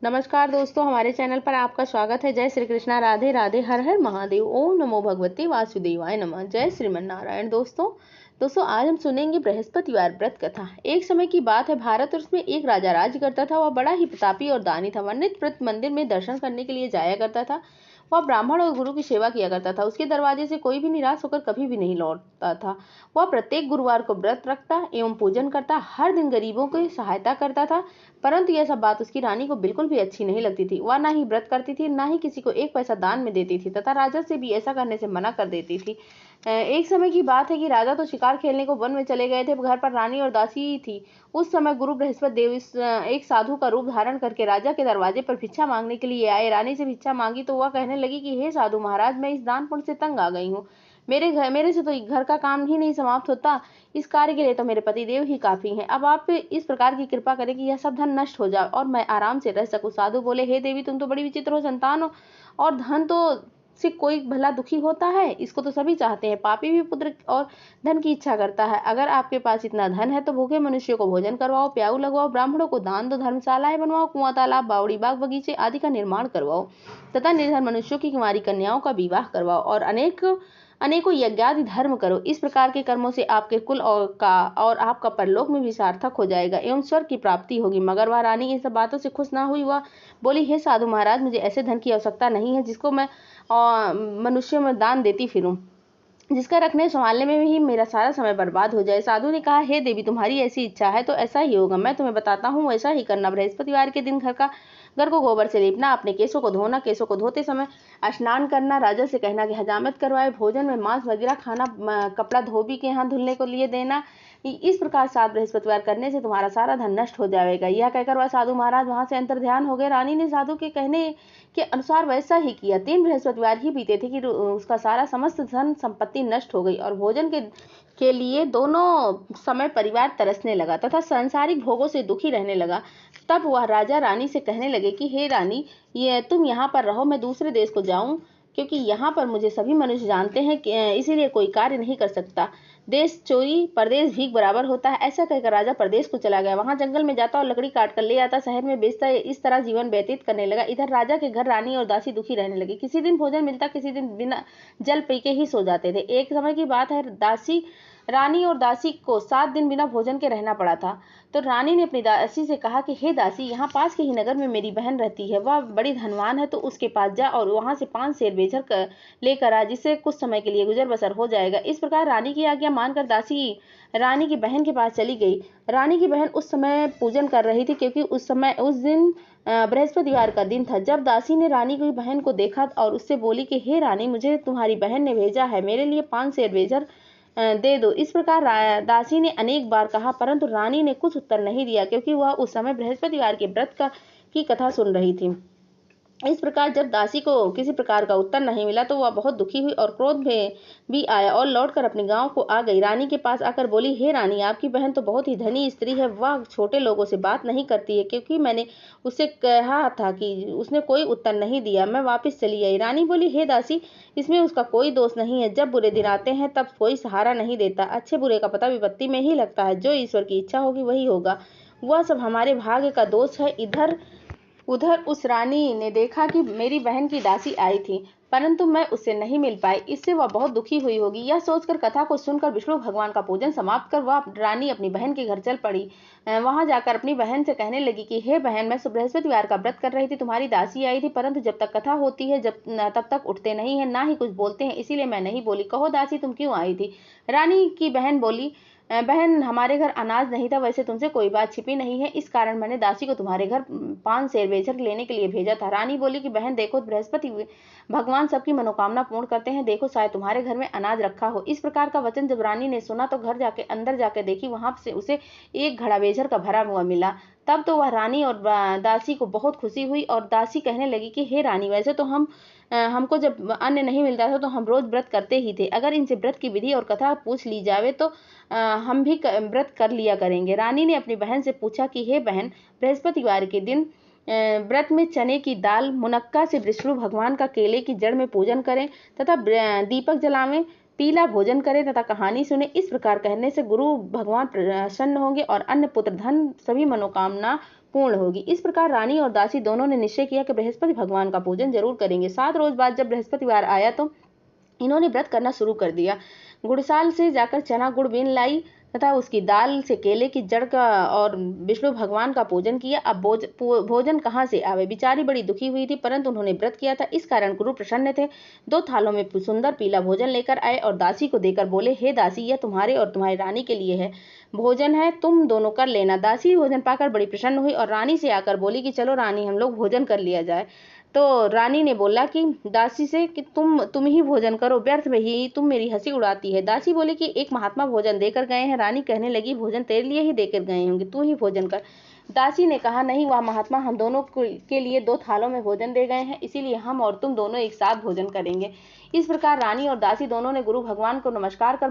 नमस्कार दोस्तों, हमारे चैनल पर आपका स्वागत है। जय श्री कृष्णा, राधे राधे, हर हर महादेव, ओम नमो भगवते वासुदेवाय नमः। जय श्रीमन नारायण। दोस्तों आज हम सुनेंगे बृहस्पतिवार व्रत कथा। एक समय की बात है, भारत और उसमें एक राजा राज्य करता था। वह बड़ा ही प्रतापी और दानी था। वह नित्य प्रति मंदिर में दर्शन करने के लिए जाया करता था। वह ब्राह्मण और गुरु की सेवा किया करता था। उसके दरवाजे से कोई भी निराश होकर कभी भी नहीं लौटता था। वह प्रत्येक गुरुवार को व्रत रखता एवं पूजन करता, हर दिन गरीबों की सहायता करता था। परंतु यह सब बात उसकी रानी को बिल्कुल भी अच्छी नहीं लगती थी। वह ना ही व्रत करती थी, ना ही किसी को एक पैसा दान में देती थी तथा राजा से भी ऐसा करने से मना कर देती थी। एक समय की बात है कि राजा तो शिकार खेलने को वन में चले गए थे। घर पर रानी और दासी थी। उस समय गुरु बृहस्पति देव एक साधु का रूप धारण करके राजा के दरवाजे पर भिक्षा मांगने के लिए आए। रानी से भिक्षा मांगी तो वह कहने लगी कि हे साधु महाराज, मैं इस दान पुण्य से तंग आ गई हूँ। मेरे से तो घर का काम ही नहीं समाप्त होता। इस कार्य के लिए तो मेरे पति देव ही काफी हैं। अब आप इस प्रकार की कृपा करें कि यह सब धन नष्ट हो जाए और मैं आराम से रह सकूं। साधु बोले, हे देवी, तुम तो बड़ी विचित्र हो संतान हो, और धन तो से कोई भला दुखी होता है? इसको तो सभी चाहते हैं। पापी भी पुत्र और धन की इच्छा करता है। अगर आपके पास इतना धन है तो भूखे मनुष्यों को भोजन करवाओ, प्याऊ लगवाओ, ब्राह्मणों को दान दो, धर्मशालाएं बनवाओ, कुआं तालाब बावड़ी बाग बगीचे आदि का निर्माण करवाओ तथा निर्धन मनुष्यों की कुंवारी कन्याओं का विवाह करवाओ और अनेकों यज्ञादि धर्म करो। इस प्रकार के कर्मों से आपके कुल और आपका परलोक में भी सार्थक हो जाएगा एवं स्वर्ग की प्राप्ति होगी। मगर वह रानी इन सब बातों से खुश ना हुई। वह बोली, हे साधु महाराज, मुझे ऐसे धन की आवश्यकता नहीं है जिसको मैं मनुष्यों में दान देती फिरूं, जिसका रखने संभालने में ही मेरा सारा समय बर्बाद हो जाए। साधु ने कहा, हे देवी, तुम्हारी ऐसी इच्छा है तो ऐसा ही होगा। मैं तुम्हें बताता हूँ, वैसा ही करना। बृहस्पतिवार के दिन घर को गोबर से लीपना, अपने केसों को धोना, केसों को धोते समय स्नान करना, राजा से कहना कि हजामत करवाए, भोजन में मांस वगैरह खाना, कपड़ा धोबी के यहाँ धुलने को लिए देना। इस प्रकार 7 बृहस्पतिवार करने से तुम्हारा सारा धन नष्ट हो जाएगा। यह कहकर वह साधु महाराज वहां से अंतर ध्यान हो गए। रानी ने साधु के कहने के अनुसार वैसा ही किया। 3 बृहस्पतिवार ही बीते थे कि उसका सारा समस्त धन संपत्ति नष्ट हो गई और भोजन के लिए दोनों समय परिवार तरसने लगा तथा सांसारिक भोगों से दुखी रहने लगा। तब वह राजा रानी से कहने लगे कि हे रानी, ये तुम यहाँ पर रहो, मैं दूसरे देश को जाऊं, क्योंकि यहाँ पर मुझे सभी मनुष्य जानते हैं, इसीलिए कोई कार्य नहीं कर सकता। देश चोरी परदेश भीख बराबर होता है। ऐसा कहकर राजा परदेश को चला गया। वहां जंगल में जाता और लकड़ी काट कर ले आता, शहर में बेचता। इस तरह जीवन व्यतीत करने लगा। इधर राजा के घर रानी और दासी दुखी रहने लगे। किसी दिन भोजन मिलता, किसी दिन बिना जल पी के ही सो जाते थे। एक समय की बात है, रानी और दासी को 7 दिन बिना भोजन के रहना पड़ा था। तो रानी ने अपनी दासी से कहा कि हे दासी, यहाँ पास के ही नगर में मेरी बहन रहती है। वह बड़ी धनवान है, तो उसके पास जा और वहां से 5 शेर बेचकर लेकर आ, जिससे कुछ समय के लिए गुजर बसर हो जाएगा। इस प्रकार रानी की आज्ञा मानकर दासी रानी की बहन के पास चली गई। रानी की बहन उस समय पूजन कर रही थी, क्योंकि उस दिन बृहस्पतिवार का दिन था। जब दासी ने रानी की बहन को देखा और उससे बोली कि हे रानी, मुझे तुम्हारी बहन ने भेजा है, मेरे लिए 5 शेर बेचकर दे दो। इस प्रकार दासी ने अनेक बार कहा, परंतु रानी ने कुछ उत्तर नहीं दिया, क्योंकि वह उस समय बृहस्पतिवार के व्रत की कथा सुन रही थी। इस प्रकार जब दासी को किसी प्रकार का उत्तर नहीं मिला तो वह बहुत दुखी हुई और क्रोध में भी आया और लौटकर अपने गांव को आ गई। रानी के पास आकर बोली, हे रानी, आपकी बहन तो बहुत ही धनी स्त्री है। वह छोटे लोगों से बात नहीं करती है, क्योंकि मैंने उससे कहा था कि उसने कोई उत्तर नहीं दिया। मैं वापस चली आई। रानी बोली, हे दासी, इसमें उसका कोई दोष नहीं है। जब बुरे दिन आते हैं तब कोई सहारा नहीं देता। अच्छे बुरे का पता विपत्ति में ही लगता है। जो ईश्वर की इच्छा होगी वही होगा। वह सब हमारे भाग्य का दोष है। उधर उस रानी ने देखा कि मेरी बहन की दासी आई थी, परंतु मैं उससे नहीं मिल पाई। इससे वह बहुत दुखी हुई होगी। यह सोचकर कथा को सुनकर विष्णु भगवान का पूजन समाप्त कर वह रानी अपनी बहन के घर चल पड़ी। वहां जाकर अपनी बहन से कहने लगी कि हे बहन, मैं बृहस्पतिवार का व्रत कर रही थी, तुम्हारी दासी आई थी, परंतु जब तक कथा होती है तब तक उठते नहीं है, ना ही कुछ बोलते हैं, इसीलिए मैं नहीं बोली। कहो दासी, तुम क्यों आई थी? रानी की बहन बोली, बहन, हमारे घर अनाज नहीं था। वैसे तुमसे कोई बात छिपी नहीं है, इस कारण मैंने दासी को तुम्हारे घर 5 शेर बेचकर लेने के लिए भेजा था। रानी बोली कि बहन देखो, बृहस्पति भगवान सबकी मनोकामना पूर्ण करते हैं। देखो, शायद तुम्हारे घर में अनाज रखा हो। इस प्रकार का वचन जब रानी ने सुना तो अंदर जाके देखी, वहां से उसे एक घड़ा बेचर का भरा हुआ मिला। तब तो वह रानी और दासी को बहुत खुशी हुई और दासी कहने लगी कि हे रानी, वैसे तो हमको जब अन्न नहीं मिलता था तो हम रोज व्रत करते ही थे। अगर इनसे व्रत की विधि और कथा पूछ ली जावे तो हम भी व्रत कर लिया करेंगे। रानी ने अपनी बहन से पूछा कि हे बहन, बृहस्पतिवार के दिन व्रत में चने की दाल, मुनक्का से विष्णु भगवान का केले की जड़ में पूजन करें तथा दीपक जलावें, पीला भोजन करें तथा कहानी सुने। इस प्रकार कहने से गुरु भगवान प्रसन्न होंगे और अन्न पुत्र धन सभी मनोकामना पूर्ण होगी। इस प्रकार रानी और दासी दोनों ने निश्चय किया कि बृहस्पति भगवान का पूजन जरूर करेंगे। 7 रोज बाद जब बृहस्पतिवार आया तो इन्होंने व्रत करना शुरू कर दिया। गुड़साल से जाकर चना गुड़ बीन लाई तथा उसकी दाल से केले की जड़ का और विष्णु भगवान का पूजन किया। अब भोजन कहाँ से आवे? बिचारी बड़ी दुखी हुई थी, परंतु उन्होंने व्रत किया था, इस कारण गुरु प्रसन्न थे। 2 थालों में सुंदर पीला भोजन लेकर आए और दासी को देकर बोले, हे दासी, यह तुम्हारे और तुम्हारी रानी के लिए है, भोजन है, तुम दोनों कर लेना। दासी भोजन पाकर बड़ी प्रसन्न हुई और रानी से आकर बोली कि चलो रानी, हम लोग भोजन कर लिया जाए। तो रानी ने बोला कि दासी से कि तुम ही भोजन करो, व्यर्थ में ही तुम मेरी हंसी उड़ाती है। दासी बोली कि एक महात्मा भोजन देकर गए हैं। रानी कहने लगी, भोजन तेरे लिए ही देकर गए होंगे, तू ही भोजन कर। दासी ने कहा, नहीं, वह महात्मा हम दोनों के लिए 2 थालों में भोजन दे गए हैं, इसीलिए हम और तुम दोनों एक साथ भोजन करेंगे। इस प्रकार रानी और दासी दोनों ने गुरु भगवान को नमस्कार कर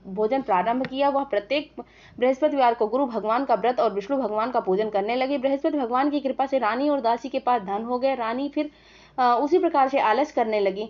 भोजन प्रारंभ किया। वह प्रत्येक बृहस्पतिवार को गुरु भगवान का व्रत और विष्णु भगवान का पूजन करने लगे। बृहस्पति भगवान की कृपा से रानी और दासी के पास धन हो गए। रानी फिर उसी प्रकार से आलस करने लगी।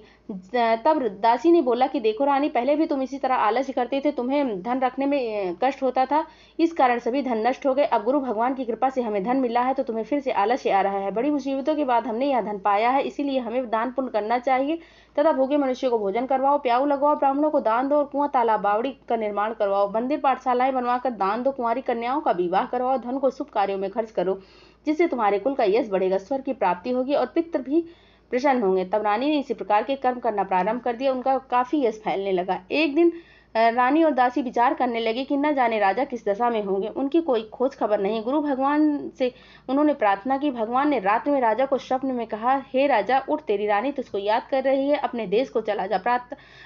तब दासी ने बोला कि देखो रानी, पहले भी तुम इसी तरह आलस्य करते थे, तुम्हें धन रखने में कष्ट होता था, इस कारण सभी धन नष्ट हो गए। अब गुरु भगवान की कृपा से हमें धन मिला है तो तुम्हें फिर से आलस्य आ रहा है। बड़ी मुसीबतों के बाद हमने यह धन पाया है, इसीलिए हमें दान पुण्य करना चाहिए तथा भूखे मनुष्य को भोजन करवाओ, प्याऊ लगवाओ, ब्राह्मणों को दान दो और कुआं तालाब बावड़ी का निर्माण करवाओ, मंदिर पाठशालाएं बनवाकर दान दो, कुंवारी कन्याओं का विवाह करवाओ, धन को शुभ कार्यों में खर्च करो, जिससे तुम्हारे कुल का यश बढ़ेगा, स्वर्ग की प्राप्ति होगी और पितृ भी प्रसन्न होंगे। तब रानी ने इसी प्रकार के कर्म करना प्रारंभ कर दिया। उनका काफी यश फैलने लगा। एक दिन रानी और दासी विचार करने लगे कि न जाने राजा किस दशा में होंगे, उनकी कोई खोज खबर नहीं। गुरु भगवान से उन्होंने प्रार्थना की। भगवान ने रात्रि में राजा को स्वप्न में कहा, हे राजा, उठ, तेरी रानी तुझको याद कर रही है, अपने देश को चला जा।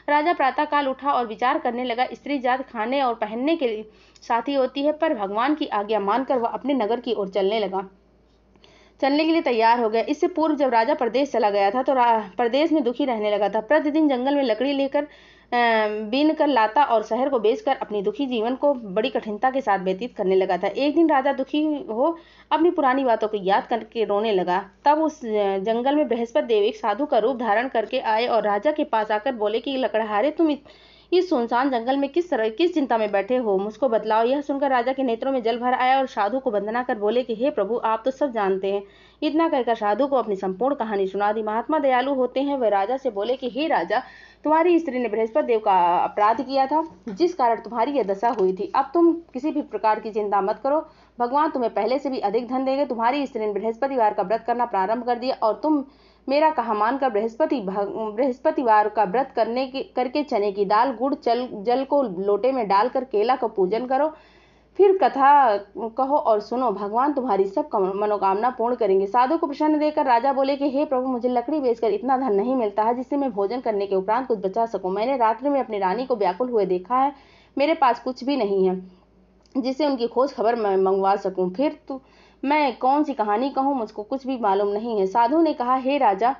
राजा प्रातः काल उठा और विचार करने लगा। स्त्री जात खाने और पहनने के लिए साथी होती है, पर भगवान की आज्ञा मानकर वह अपने नगर की ओर चलने के लिए तैयार हो गया। इससे पूर्व जब राजा प्रदेश चला गया था तो प्रदेश में दुखी रहने लगा था। प्रतिदिन जंगल में लकड़ी लेकर बीन कर लाता और शहर को बेचकर अपनी दुखी जीवन को बड़ी कठिनता के साथ व्यतीत करने लगा था। एक दिन राजा दुखी हो अपनी पुरानी बातों को याद करके रोने लगा। तब उस जंगल में बृहस्पति देव एक साधु का रूप धारण करके आए और राजा के पास आकर बोले कि लकड़हारे, तुम इस सुनसान जंगल में किस चिंता में बैठे हो, मुझको बतलाओ। यह सुनकर राजा के नेत्रों में जल भर आया और साधु को वंदना कर बोले कि हे प्रभु, आप तो सब जानते हैं। इतना कहकर साधु को अपनी संपूर्ण कहानी सुना दी। महात्मा दयालु होते हैं। वह राजा से बोले कि हे राजा, तुम्हारी स्त्री ने बृहस्पति देव का अपराध किया था, जिस कारण तुम्हारी यह दशा हुई थी। अब तुम किसी भी प्रकार की चिंता मत करो, भगवान तुम्हें पहले से भी अधिक धन देंगे। तुम्हारी स्त्री ने बृहस्पतिवार का व्रत करना प्रारंभ कर दिया और तुम मेरा कहा मानकर बृहस्पतिवार का व्रत करके चने की दाल, गुड़, जल को लोटे में डालकर केला का पूजन करो। फिर कथा कहो और सुनो, भगवान तुम्हारी सब मनोकामना पूर्ण करेंगे। साधु को प्रसन्न देकर राजा बोले कि हे प्रभु, मुझे लकड़ी बेचकर इतना धन नहीं मिलता है जिससे मैं भोजन करने के उपरांत कुछ बचा सकूं। मैंने रात्रि में अपनी रानी को व्याकुल हुए देखा है, मेरे पास कुछ भी नहीं है जिससे उनकी खोज खबर मैं मंगवा सकूं। फिर मैं कौन सी कहानी कहूँ, मुझको कुछ भी मालूम नहीं है। साधु ने कहा, हे राजा,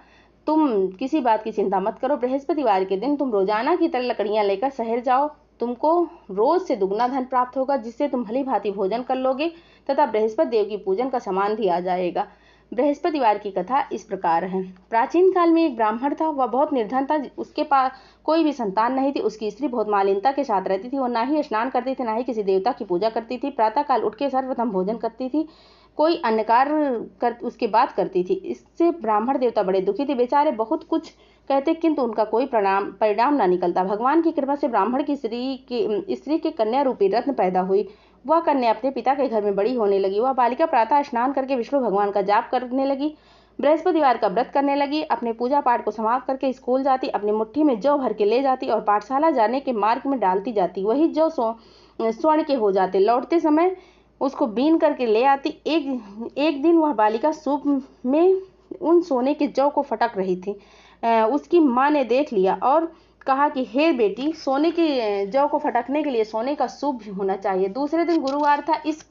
तुम किसी बात की चिंता मत करो। बृहस्पतिवार के दिन तुम रोजाना की तरह लकड़ियां लेकर शहर जाओ। तुमको रोज से दुगना धन प्राप्त होगा, जिससे तुम भली भांति भोजन कर लोगे तथा बृहस्पति देव की पूजन का सामान भी आ जाएगा। बृहस्पतिवार की कथा इस प्रकार है। प्राचीन काल में एक ब्राह्मण था। वह बहुत निर्धन था। उसके पास कोई भी संतान नहीं थी। उसकी स्त्री बहुत मालिनता के साथ रहती थी। वो ना ही स्नान करती थी, ना ही किसी देवता की पूजा करती थी। प्रातः काल उठ के सर्वप्रथम भोजन करती थी, कोई अन्य कार्य उसके बाद करती थी। इससे ब्राह्मण देवता बड़े दुखी थे। बेचारे बहुत कुछ कहते किंतु उनका कोई परिणाम ना निकलता। भगवान की कृपा से ब्राह्मण की स्त्री के कन्या रूपी रत्न पैदा हुई। वह कन्या अपने पिता के घर में बड़ी होने लगी। वह बालिका प्रातः स्नान करके विष्णु भगवान का जाप करने लगी, बृहस्पतिवार का व्रत करने लगी, अपने पूजा पाठ को समाप्त करके स्कूल जाती, अपनी मुट्ठी में जौ भर के ले जाती और पाठशाला जाने के मार्ग में डालती जाती। वही जौ स्वर्ण के हो जाते। लौटते समय उसको बीन करके ले आती। एक दिन वह बालिका सूप में उन सोने के जौ को फटक रही थी। उसकी माँ ने देख लिया और कहा कि हे बेटी, सोने के जौ को फटकने के लिए सोने का सूप भी होना चाहिए। दूसरे दिन गुरुवार था। इस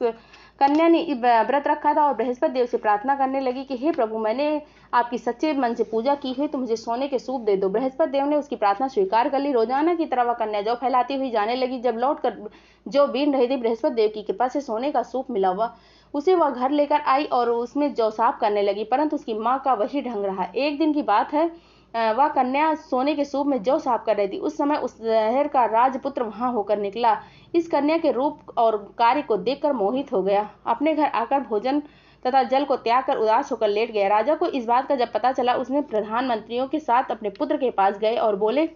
कन्या ने व्रत रखा था और बृहस्पति देव से प्रार्थना करने लगी कि हे प्रभु, मैंने आपकी सच्चे मन से पूजा की है तो मुझे सोने के सूप दे दो। बृहस्पति देव ने उसकी प्रार्थना स्वीकार कर ली। रोजाना की तरह वह कन्या जौ फैलाती हुई जाने लगी। जब लौट कर जो बीन रही थी, बृहस्पति देव की कृपा से सोने का सूप मिला हुआ उसे वह घर लेकर आई और उसमें जौ साफ करने लगी, परंतु उसकी माँ का वही ढंग रहा। एक दिन की बात है, वह कन्या सोने के सूप में जौ साफ कर रही थी। उस समय उस शहर का राजपुत्र वहां होकर निकला। इस कन्या के रूप और कार्य को देखकर मोहित हो गया। अपने घर आकर भोजन तथा जल को त्याग कर उदास होकर लेट गया। राजा को इस बात का जब पता चला, उसने प्रधानमंत्रियों के साथ अपने पुत्र के पास गए और बोले,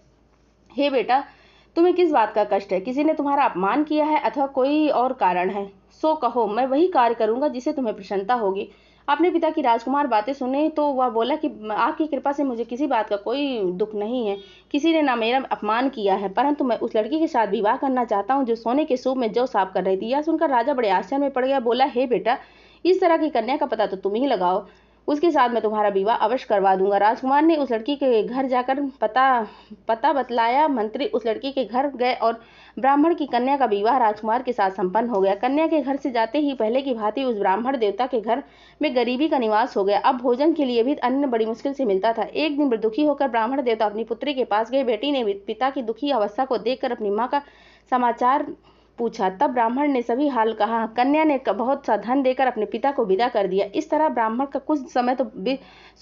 हे बेटा, तुम्हें किस बात का कष्ट है? किसी ने तुम्हारा अपमान किया है अथवा कोई और कारण है? सो कहो, मैं वही कार्य करूंगा जिससे तुम्हें प्रसन्नता होगी। अपने पिता की राजकुमार बातें सुने तो वह बोला कि आपकी कृपा से मुझे किसी बात का कोई दुख नहीं है। किसी ने ना मेरा अपमान किया है, परंतु मैं उस लड़की के साथ विवाह करना चाहता हूँ जो सोने के सूप में जौ साफ कर रही थी। यह सुनकर राजा बड़े आश्चर्य में पड़ गया। बोला, हे बेटा, इस तरह की कन्या का पता तो तुम ही लगाओ, उसके साथ मैं तुम्हारा विवाह अवश्य करवा दूंगा। राजकुमार ने उस लड़की के घर जाकर पता बतलाया। मंत्री उस लड़की के घर गए और ब्राह्मण की कन्या का विवाह राजकुमार के साथ संपन्न हो गया। कन्या के घर से जाते ही पहले की भांति उस ब्राह्मण देवता के घर में गरीबी का निवास हो गया। अब भोजन के लिए भी अन्न बड़ी मुश्किल से मिलता था। एक दिन दुखी होकर ब्राह्मण देवता अपनी पुत्री के पास गए। बेटी ने पिता की दुखी अवस्था को देखकर अपनी माँ का समाचार पूछा। तब ब्राह्मण ने सभी हाल कहा। कन्या ने बहुत सा धन देकर अपने पिता को विदा कर दिया। इस तरह ब्राह्मण का कुछ समय तो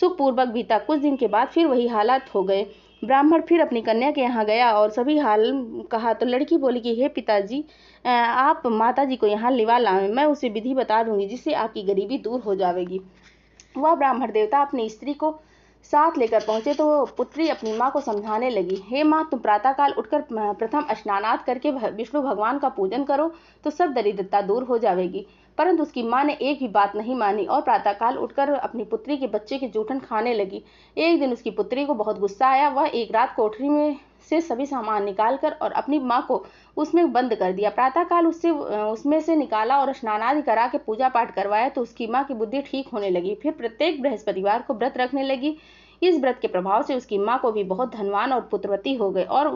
सुखपूर्वक बीता। कुछ दिन के बाद फिर वही हालात हो गए। ब्राह्मण फिर अपनी कन्या के यहाँ गया और सभी हाल कहा तो लड़की बोली कि हे पिताजी, आप माताजी को यहाँ लिवा लाएं, मैं उसे विधि बता दूंगी जिससे आपकी गरीबी दूर हो जाएगी। वह ब्राह्मण देवता अपनी स्त्री को साथ लेकर पहुंचे तो पुत्री अपनी माँ को समझाने लगी, हे माँ, तुम प्रातःकाल उठकर प्रथम स्नानादि करके विष्णु भगवान का पूजन करो तो सब दरिद्रता दूर हो जाएगी। परंतु उसकी माँ ने एक भी बात नहीं मानी और प्रातःकाल उठकर अपनी पुत्री के बच्चे की जूठन खाने लगी। एक दिन उसकी पुत्री को बहुत गुस्सा आया। वह एक रात कोठरी में से सभी सामान निकालकर और अपनी माँ को उसमें बंद कर दिया। प्रातःकाल उसमें से निकाला और स्नानादि करा के पूजा पाठ करवाया तो उसकी माँ की बुद्धि ठीक होने लगी। फिर प्रत्येक बृहस्पतिवार को व्रत रखने लगी। इस व्रत के प्रभाव से उसकी माँ को भी बहुत धनवान और पुत्रवती हो गई और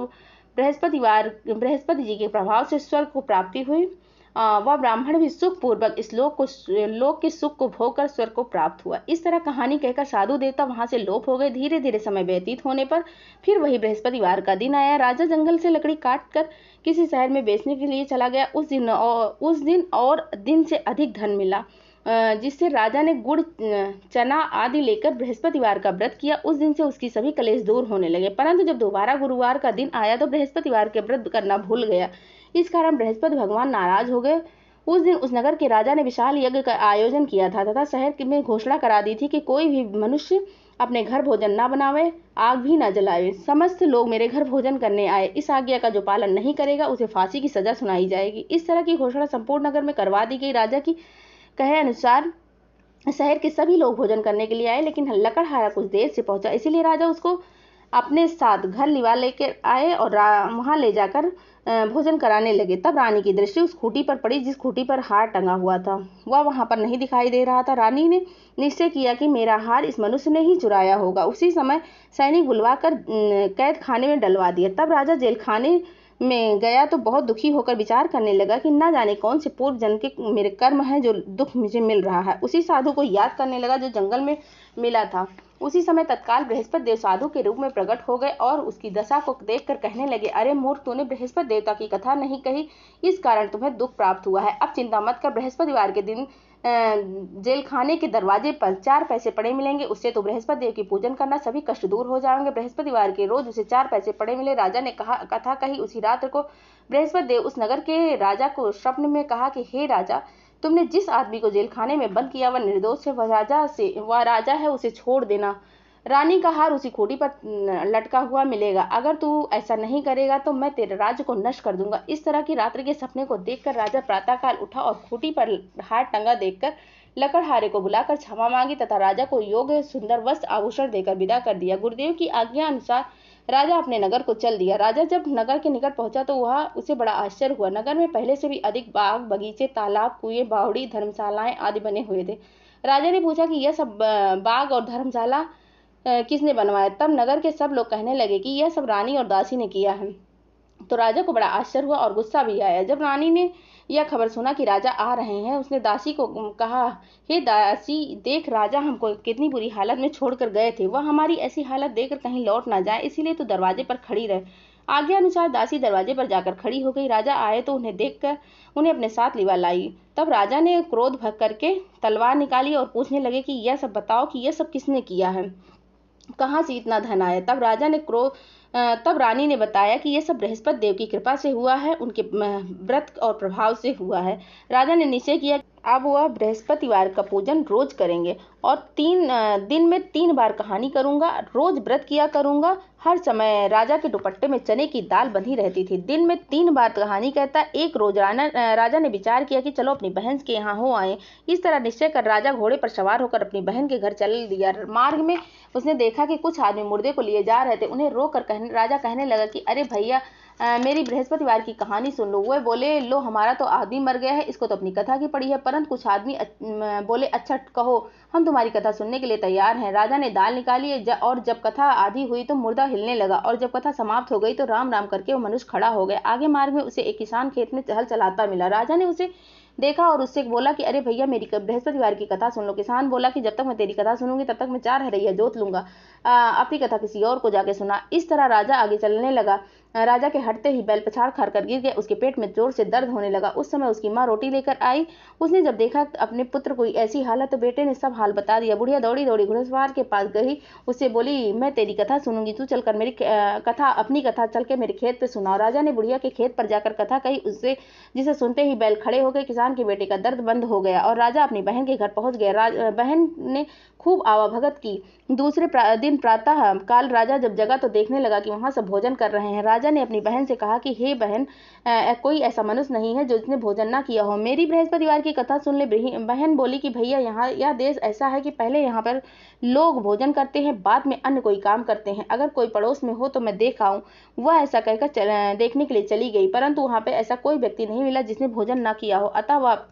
बृहस्पति जी के प्रभाव से स्वर्ग को प्राप्ति हुई। वह ब्राह्मण भी सुख पूर्वक इस लोक के सुख को भोग कर स्वर्ग को प्राप्त हुआ। इस तरह कहानी कहकर साधु देवता वहां से लोप हो गए। धीरे धीरे समय व्यतीत होने पर फिर वही बृहस्पतिवार का दिन आया। राजा जंगल से लकड़ी काट कर किसी शहर में बेचने के लिए चला गया। उस दिन और दिन से अधिक धन मिला, जिससे राजा ने गुड़, चना आदि लेकर बृहस्पतिवार का व्रत किया। उस दिन से उसकी सभी कलेश दूर होने लगे। परंतु जब दोबारा गुरुवार का दिन आया तो बृहस्पतिवार के व्रत करना भूल गया। इस कारण बृहस्पति भगवान नाराज हो गए। उस दिन उस नगर के राजा ने विशाल यज्ञ का आयोजन किया था तथा शहर में घोषणा करा दी थी कि कोई भी मनुष्य अपने घर भोजन न बनावे, आग भी न जलावे। समस्त लोग मेरे घर भोजन करने आए। इस आज्ञा का जो पालन नहीं करेगा उसे फांसी की सजा सुनाई जाएगी। इस तरह की घोषणा संपूर्ण नगर में करवा दी गई। राजा की कहे अनुसार शहर के सभी लोग भोजन करने के लिए आए, लेकिन लकड़हारा कुछ देर से पहुंचा, इसीलिए राजा उसको अपने साथ घर लिवा लेकर आए और वहां ले जाकर भोजन कराने लगे। तब रानी की दृष्टि उस खूंटी पर पड़ी जिस खूंटी पर हार टंगा हुआ था। वह वहां पर नहीं दिखाई दे रहा था। रानी ने निश्चय किया कि मेरा हार इस मनुष्य ने ही चुराया होगा। उसी समय सैनिक बुलवा कर कैद खाने में डलवा दिया। तब राजा जेल खाने में गया तो बहुत दुखी होकर विचार करने लगा कि न जाने कौन से पूर्व जन्म के मेरे कर्म हैं जो दुख मुझे मिल रहा है। उसी साधु को याद करने लगा जो जंगल में मिला था। उसी समय तत्काल बृहस्पति देव साधु के रूप में प्रकट हो गए और उसकी दशा को देखकर कहने लगे, अरे मूर्ख, तूने बृहस्पति देवता की कथा नहीं कही, इस कारण तुम्हें दुख प्राप्त हुआ है। अब चिंता मत कर, बृहस्पतिवार के दिन जेल खाने के दरवाजे पर 4 पैसे पड़े मिलेंगे, उससे तो बृहस्पति देव की पूजन करना, सभी कष्ट दूर हो जाएंगे। बृहस्पतिवार के रोज उसे 4 पैसे पड़े मिले। राजा ने कथा कही। उसी रात्र को बृहस्पति देव उस नगर के राजा को स्वप्न में कहा कि हे राजा, तुमने जिस आदमी को जेल खाने में बंद किया वह निर्दोष है, वह राजा है, उसे छोड़ देना। रानी का हार उसी खूंटी पर लटका हुआ मिलेगा। अगर तू ऐसा नहीं करेगा तो मैं तेरे राज्य को नष्ट कर दूंगा। इस तरह की रात्रि के सपने को देखकर राजा प्रातःकाल उठा और खूंटी पर हार टंगा देखकर लकड़हारे को बुलाकर क्षमा मांगी तथा राजा को योग्य सुंदर वस्त्र आभूषण देकर विदा कर दिया। गुरुदेव की आज्ञा अनुसार राजा अपने नगर को चल दिया। राजा जब नगर के निकट पहुंचा तो वह उसे बड़ा आश्चर्य हुआ। नगर में पहले से भी अधिक बाग, बगीचे, तालाब, कुएं, बावड़ी, धर्मशालाएं आदि बने हुए थे। राजा ने पूछा कि यह सब बाग और धर्मशाला किसने बनवाया? तब नगर के सब लोग कहने लगे कि यह सब रानी और दासी ने किया है। तो राजा को बड़ा आश्चर्य हुआ और गुस्सा भी आया। जब रानी ने यह खबर सुना कि राजा आ रहे हैं, उसने दासी को कहा, हे दासी, देख राजा हमको कितनी बुरी हालत में छोड़कर गए थे। वह हमारी ऐसी हालत देखकर कहीं लौट ना जाए, इसीलिए तो दरवाजे पर खड़ी रहे। आज्ञा अनुसार दासी दरवाजे पर जाकर खड़ी हो गई। राजा आए तो उन्हें देखकर उन्हें अपने साथ लिवा लाई। तब राजा ने क्रोध भग करके तलवार निकाली और पूछने लगे कि यह सब बताओ कि यह सब किसने किया है, कहाँ से इतना धन आया? तब रानी ने बताया कि यह सब बृहस्पति देव की कृपा से हुआ है, उनके व्रत और प्रभाव से हुआ है। राजा ने निश्चय किया अब वह बृहस्पतिवार का पूजन रोज करेंगे और 3 दिन में 3 बार कहानी करूंगा, रोज व्रत किया करूंगा। हर समय राजा के दुपट्टे में चने की दाल बंधी रहती थी। दिन में 3 बार कहानी कहता। एक रोज राजा ने विचार किया कि चलो अपनी बहन के यहाँ हो आए। इस तरह निश्चय कर राजा घोड़े पर सवार होकर अपनी बहन के घर चल दिया। मार्ग में उसने देखा कि कुछ आदमी मुर्दे को लिए जा रहे थे। उन्हें रोक कर राजा कहने लगा कि अरे भैया, मेरी बृहस्पतिवार की कहानी सुन लो। वह बोले, लो, हमारा तो आदमी मर गया है, इसको तो अपनी कथा की पड़ी है। परंतु कुछ आदमी बोले, अच्छा कहो, हम तुम्हारी कथा सुनने के लिए तैयार हैं। राजा ने दाल निकाली और जब कथा आधी हुई तो मुर्दा हिलने लगा और जब कथा समाप्त हो गई तो राम राम करके वो मनुष्य खड़ा हो गया। आगे मार्ग में उसे एक किसान खेत में हल चलाता मिला। राजा ने उसे देखा और उससे बोला कि अरे भैया, मेरी बृहस्पतिवार की कथा सुन लो। किसान बोला कि जब तक मैं तेरी कथा सुनूंगी तब तक मैं 4 हरैया जोत लूंगा। अपनी कथा किसी और को जाके सुना। इस तरह राजा आगे चलने लगा। राजा के हटते ही बैल पछाड़ खाकर गिर गया। उसके पेट में जोर से दर्द होने लगा। उस समय उसकी माँ रोटी लेकर आई। उसने जब देखा अपने पुत्र को ऐसी हालत तो बेटे ने सब हाल बता दिया। बुढ़िया दौड़ी दौड़ी घुड़सवार के पास गई। उससे बोली, मैं तेरी कथा सुनूंगी, तू चलकर मेरी अपनी कथा चल के मेरे खेत पे सुनाओ। राजा ने बुढ़िया के खेत पर जाकर कथा कही। उससे जिसे सुनते ही बैल खड़े हो गए। किसान के बेटे का दर्द बंद हो गया और राजा अपनी बहन के घर पहुंच गया। बहन ने खूब आवाभगत की। दूसरे दिन प्रातः काल राजा जब जगा तो देखने लगा कि वहां सब भोजन कर रहे हैं। राजा ने अपनी बहन से कहा कि हे बहन, कोई ऐसा मनुष्य नहीं है जो इसने भोजन ना किया हो, मेरी बृहस्पतिवार की कथा सुन ले। बहन बोली कि भैया, यहाँ यह देश ऐसा है कि पहले यहाँ पर लोग भोजन करते हैं, बाद में अन्य कोई काम करते हैं। अगर कोई पड़ोस में हो तो मैं देख आऊं। वह ऐसा कहकर देखने के लिए चली गई, परंतु वहां पर ऐसा कोई व्यक्ति नहीं मिला जिसने भोजन ना किया हो। अतः वह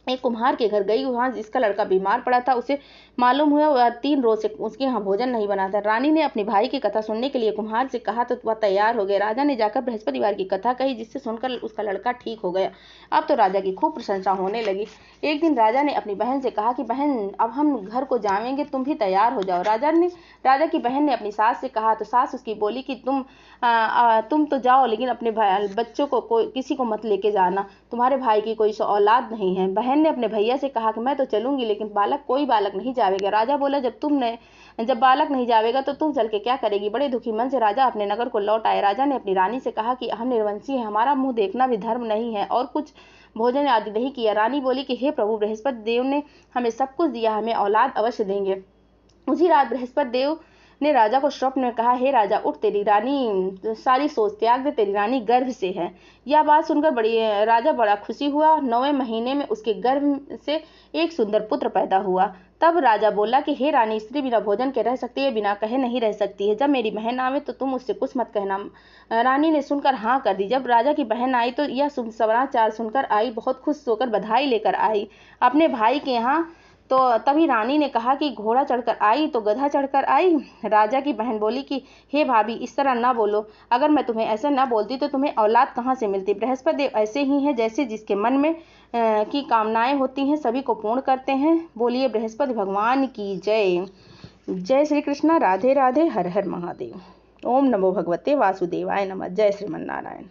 एक कुम्हार के घर गई। वहां जिसका लड़का बीमार पड़ा था, उसे मालूम हुआ वह 3 रोज से उसके यहाँ भोजन नहीं बना था। रानी ने अपने भाई की कथा सुनने के लिए कुम्हार से कहा तो वह तैयार हो गया। राजा ने जाकर बृहस्पतिवार की कथा कही, जिससे सुनकर उसका लड़का ठीक हो गया। अब तो राजा की खूब प्रशंसा होने लगी। एक दिन राजा ने अपनी बहन से कहा कि बहन, अब हम घर को जाएंगे, तुम भी तैयार हो जाओ। राजा की बहन ने अपनी सास से कहा तो सास उसकी बोली कि तुम तो जाओ, लेकिन अपने बच्चों को किसी को मत लेके जाना, तुम्हारे भाई की कोई औलाद नहीं है। बहन ने अपने भैया से कहा कि मैं तो चलूंगी, लेकिन कोई बालक नहीं जावेगा। राजा बोला, जब बालक नहीं जावेगा तो तुम चल के क्या करेगी। बड़े दुखी मन से राजा अपने नगर को लौट आए। राजा ने अपनी रानी से कहा कि हम निर्वंशी हैं, हमारा मुंह देखना भी धर्म नहीं है और कुछ भोजन आदि नहीं किया। रानी बोली कि हे प्रभु, बृहस्पति देव ने हमें सब कुछ दिया, हमें औलाद अवश्य देंगे। उसी रात बृहस्पति देव ने राजा को स्वप्न में कहा, हे राजा, उठ, तेरी रानी सारी सोच त्याग दे, तेरी रानी गर्भ से है। यह बात सुनकर राजा बड़ा खुशी हुआ। 9वें महीने में उसके गर्भ से एक सुंदर पुत्र पैदा हुआ। तब राजा बोला कि हे रानी, स्त्री बिना भोजन के रह सकती है, बिना कहे नहीं रह सकती है। जब मेरी बहन आवे तो तुम उससे कुछ मत कहना। रानी ने सुनकर हाँ कर दी। जब राजा की बहन आई तो यह समाचार सुनकर आई, बहुत खुश होकर बधाई लेकर आई अपने भाई के यहाँ। तो तभी रानी ने कहा कि घोड़ा चढ़कर आई तो गधा चढ़कर आई। राजा की बहन बोली कि हे भाभी, इस तरह ना बोलो, अगर मैं तुम्हें ऐसे ना बोलती तो तुम्हें औलाद कहाँ से मिलती। बृहस्पति देव ऐसे ही हैं, जैसे जिसके मन में की कामनाएं होती हैं सभी को पूर्ण करते हैं। बोलिए बृहस्पति भगवान की जय। जय श्री कृष्णा। राधे राधे। हर हर महादेव। ओम नमो भगवते वासुदेवाय नमः। जय श्रीमन नारायण।